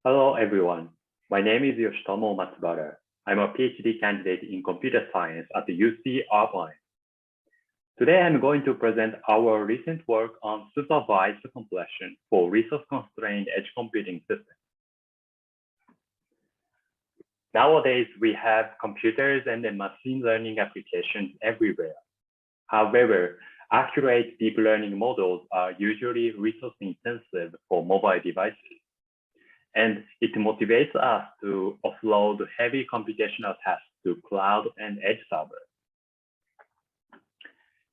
Hello, everyone. My name is Yoshitomo Matsubara. I'm a PhD candidate in computer science at the UC Irvine. Today, I'm going to present our recent work on supervised compression for resource-constrained edge computing systems. Nowadays, we have computers and machine learning applications everywhere. However, accurate deep learning models are usually resource-intensive for mobile devices. And it motivates us to offload heavy computational tasks to cloud and edge servers.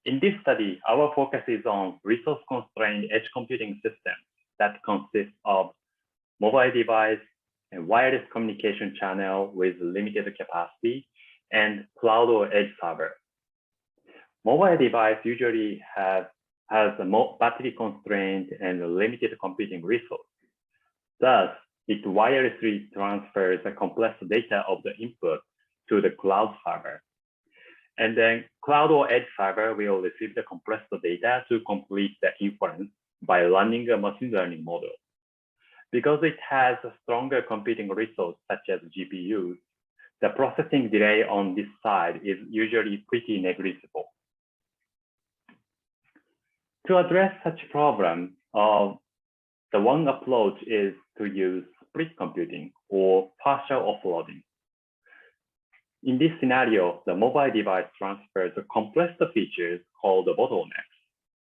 In this study, our focus is on resource-constrained edge computing systems that consist of mobile device and wireless communication channel with limited capacity and cloud or edge server. Mobile device usually has a battery constraint and limited computing resource. Thus, it wirelessly transfers the compressed data of the input to the cloud server. And then cloud or edge server will receive the compressed data to complete the inference by running a machine learning model. Because it has a stronger computing resource such as GPUs, the processing delay on this side is usually pretty negligible. To address such problem, the one approach is to use split computing or partial offloading. In this scenario, the mobile device transfers the compressed features called the bottlenecks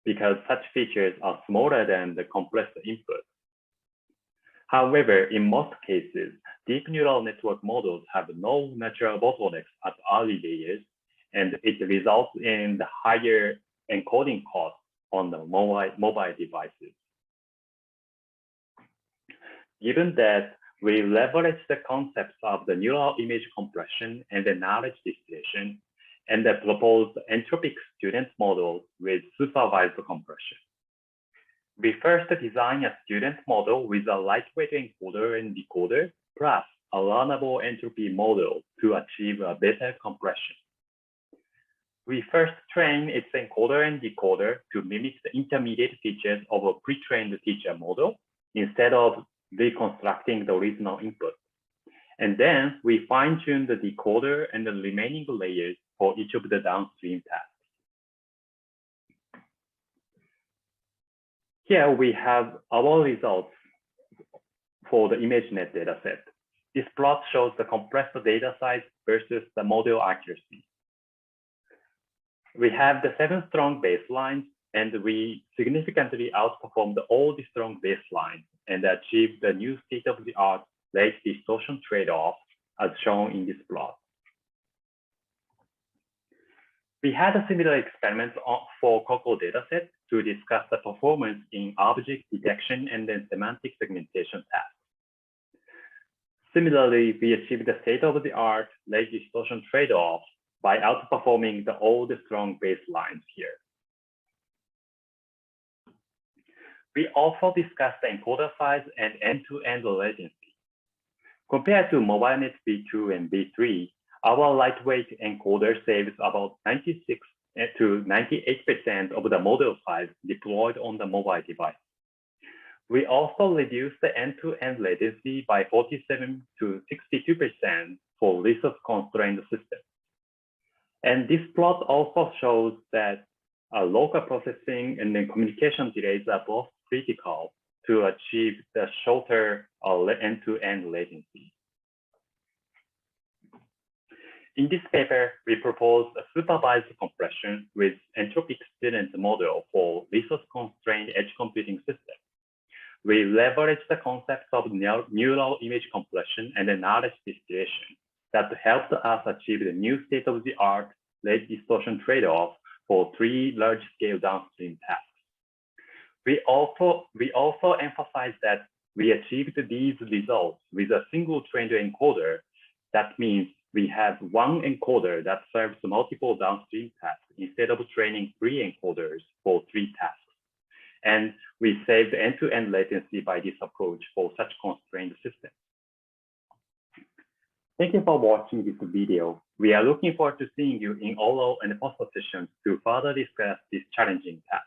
because such features are smaller than the compressed input. However, in most cases, deep neural network models have no natural bottlenecks at early layers, and it results in the higher encoding costs on the mobile devices. Given that we leverage the concepts of the neural image compression and the knowledge distillation and the proposed Entropic Student model with supervised compression. We first design a student model with a lightweight encoder and decoder plus a learnable entropy model to achieve a better compression. We first train its encoder and decoder to mimic the intermediate features of a pre-trained teacher model instead of reconstructing the original input. And then we fine-tune the decoder and the remaining layers for each of the downstream tasks. Here we have our results for the ImageNet dataset. This plot shows the compressed data size versus the model accuracy. We have the 7 strong baselines, and we significantly outperformed all the strong baselines and achieved the new state-of-the-art rate-distortion trade-off as shown in this plot. We had a similar experiment for COCO dataset to discuss the performance in object detection and then semantic segmentation tasks. Similarly, we achieved the state-of-the-art rate-distortion trade-off by outperforming all the strong baselines here. We also discussed the encoder size and end-to-end latency. Compared to MobileNet V2 and V3, our lightweight encoder saves about 96 to 98% of the model size deployed on the mobile device. We also reduced the end-to-end latency by 47 to 62% for resource-constrained systems. And this plot also shows that local processing and then communication delays are both critical to achieve the shorter end-to-end latency. In this paper, we proposed a supervised compression with Entropic Student model for resource-constrained edge computing systems. We leveraged the concepts of neural image compression and the knowledge distillation that helped us achieve the new state-of-the-art rate-distortion trade-off for 3 large-scale downstream tasks. We also emphasized that we achieved these results with a single trained encoder. That means we have one encoder that serves multiple downstream tasks instead of training 3 encoders for 3 tasks. And we saved end-to-end latency by this approach for such constrained systems. Thank you for watching this video. We are looking forward to seeing you in oral and poster sessions to further discuss this challenging task.